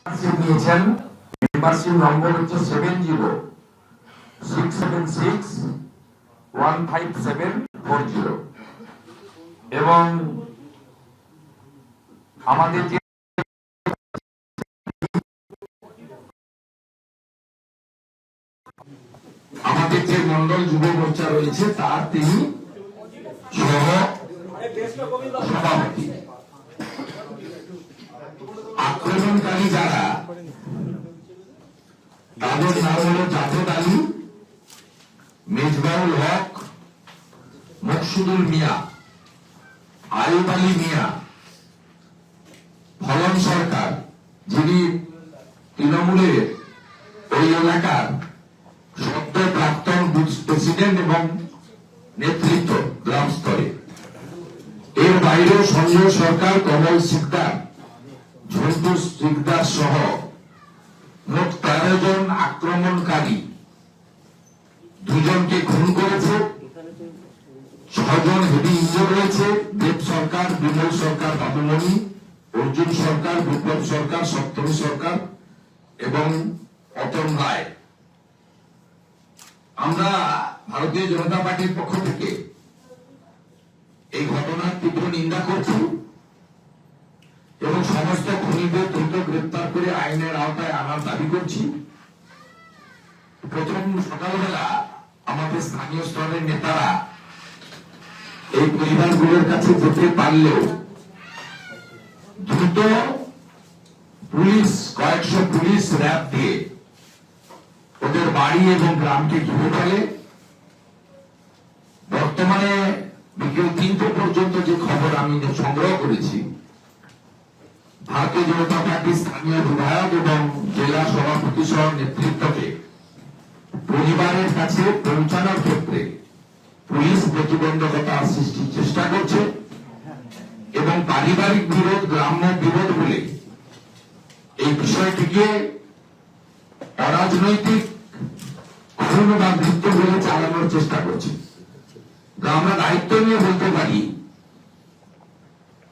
নিয়েছেন। মেম্বারশিপ নম্বর হচ্ছে 7067615740 এবং আমাদের যে মন্ডল যুব মোর্চা রয়েছে তার তিনি সহ সভাপতি। আক্রমণকারী যারা, তাদের নাম হল জাফর আলী, মেজবাউল হক, মকসুদুল মিয়া, আয়ুব আলী মিয়া, ফলন সরকার, যিনি তৃণমূলের ওই এলাকার সদ্য প্রাক্তন প্রেসিডেন্ট এবং নেতৃত্ব গ্রাম স্তরে। এর বাইরেও সঞ্জয় সরকার, কমল সিকদার, ঝন্টু সিকদার সহ মোট 13 জন আক্রমণকারী 2 জনকে খুন করেছে, 6 জন হেভি ইনজুর হয়েছে। দেব সরকার, বিমল সরকার, বাবুমণি, অর্জুন সরকার, বিপ্লব সরকার, সপ্তমী সরকার এবং অতন রায়। আমরা ভারতীয় জনতা পার্টির পক্ষ থেকে এই ঘটনার তীব্র নিন্দা করছি এবং সমস্ত খুনিদের দ্রুত গ্রেপ্তার করে আইনের আওতায় আনার দাবি করছি। প্রথম সকালবেলা আমাদের স্থানীয় স্তরের নেতারা এই পরিবারগুলোর কাছে যেতে পারলেও দ্রুত পুলিশ, কয়েকশো পুলিশ র্যাব দিয়ে ওদের বাড়ি এবং গ্রামকে ঘিরে ফেলে। বর্তমানে বিকেল 3টে পর্যন্ত যে খবর আমি সংগ্রহ করেছি, ভারতীয় জনতা পার্টির স্থানীয় বিধায়ক এবং জেলা সভাপতি সহ নেতৃত্বকে পরিবারের কাছে পৌঁছানোর ক্ষেত্রে পুলিশ প্রতিবন্ধকতা সৃষ্টির চেষ্টা করছে এবং পারিবারিক বিরোধ, গ্রাম্য বিরোধ বলে এই বিষয়টিকে অরাজনৈতিক খুন বা মৃত্যু বলে চালানোর চেষ্টা করছে। আমরা দায়িত্ব নিয়ে বলতে পারি,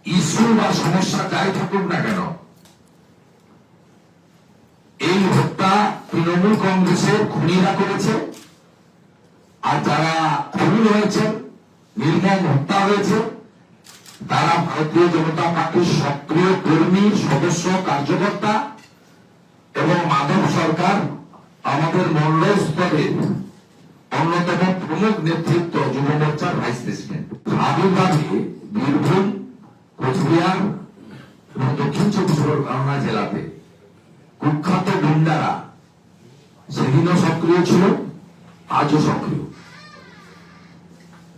ইস্যু বা সমস্যা যাই থাকুক না কেন, এই হত্যা তৃণমূল কংগ্রেসের খুনিরা করেছে। আর যারা খুন হয়েছে, নির্মম হত্যা হয়েছে, তারা ভারতীয় জনতা পার্টির সক্রিয় কর্মী, সদস্য, কার্যকর্তা এবং মাধব সরকার আমাদের মন্ডল স্তরের অন্যতম প্রমুখ নেতৃত্ব, যুব মোর্চার ভাইস প্রেসিডেন্ট। আবির্ভাবে বীরভূম, কোচবিহার এবং দক্ষিণ 24 পরগনা জেলাতে কুখ্যাত গুন্ডারা সেদিনও সক্রিয় ছিল, আজও সক্রিয়।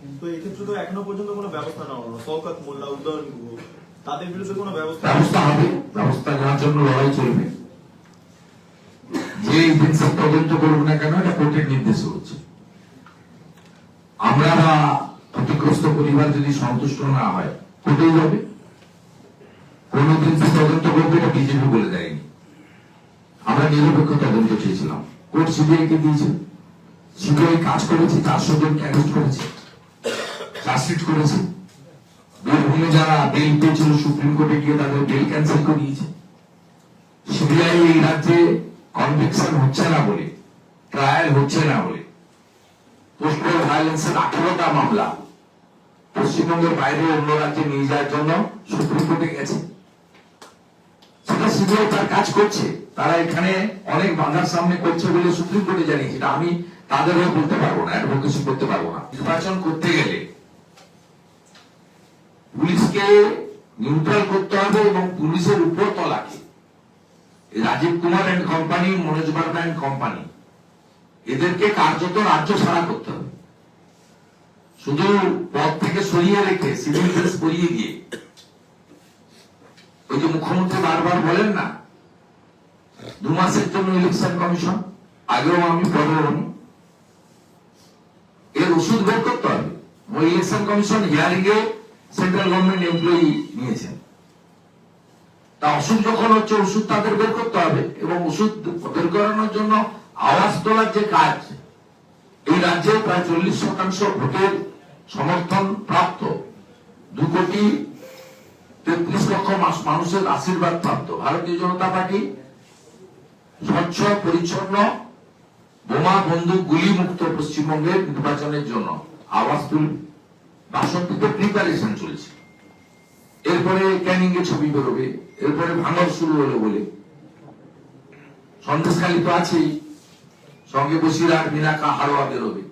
কিন্তু এক্ষেত্রে তো এখনো পর্যন্ত কোনো ব্যবস্থা নেওয়া হলো। শওকত মোল্লা, উদয়ন গুহ, তাদের বিরুদ্ধে কোনো ব্যবস্থা হবে। ব্যবস্থা নেওয়ার জন্য লড়াই চলবে। যে এজেন্সি তদন্ত করুক না কেন, এটা কোর্টের নির্দেশে হচ্ছে। আমরা বা ক্ষতিগ্রস্ত পরিবার যদি সন্তুষ্ট না হয়, কোর্টেই যাবে। কোন এজেন্সি তদন্ত করবে এটা বিজেপি বলে দেয়নি। আমরা নিরপেক্ষ তদন্ত চেয়েছিলাম, কোর্ট সিবিআই কে দিয়েছে। সিবিআই কাজ করেছে, 400 জনকে অ্যারেস্ট করেছে, চার্জশিট করেছে। বীরভূমে যারা বেল পেয়েছিল, সুপ্রিম কোর্টে গিয়ে তাদের বেল ক্যান্সেল করে দিয়েছে। সিবিআই এই রাজ্যে কনভিকশন হচ্ছে না বলে, ট্রায়াল হচ্ছে না বলে, পোস্টাল ভায়োলেন্সের 18টা মামলা পশ্চিমবঙ্গের বাইরে অন্য রাজ্যে নিয়ে যাওয়ার জন্য সুপ্রিম কোর্টে গেছে। সেটা সিবিআই তার কাজ করছে। তারা এখানে অনেক বাধার সামনে করছে বলে সুপ্রিম কোর্টে জানিয়েছে। এটা আমি তাদের হয়ে বলতে পারবো না, অ্যাডভোকেসি করতে পারবো না। নির্বাচন করতে গেলে পুলিশকে নিউট্রাল করতে হবে এবং পুলিশের উপর তলাকে, Rajiv Kumar and company, Manoj Verma and company, এদেরকে কার্যত রাজ্য ছাড়া করতে হবে। শুধু পদ থেকে সরিয়ে রেখে সিভিল ড্রেস পরিয়ে দিয়ে, ওই যে মুখ্যমন্ত্রী বারবার বলেন না 2 মাসের জন্য ইলেকশন কমিশন, আগেও আমি পরেও আমি, এর ওষুধ বের করতে হবে। ওই election commission hearing a central government employee নিয়েছেন। তা অসুখ যখন হচ্ছে, ওষুধ তাদের বের করতে হবে এবং ওষুধ বের করানোর জন্য আওয়াজ তোলার যে কাজ, এই রাজ্যে প্রায় 40% ভোটের সমর্থন প্রাপ্ত, 2,33,00,000 মানুষের আশীর্বাদ প্রাপ্ত ভারতীয় জনতা পার্টি স্বচ্ছ পরিচ্ছন্ন বোমা বন্দুক গুলি মুক্ত পশ্চিমবঙ্গের নির্বাচনের জন্য আওয়াজ তুলবে। 62তে প্রিপারেশন চলছে, এরপরে ক্যানিং এ ছবি বেরোবে, এরপরে ভাঙর শুরু হলো বলে সন্দেশখালী তো আছেই, সঙ্গে বসিরহাট মিনাকা হারোয়া বেরোবে।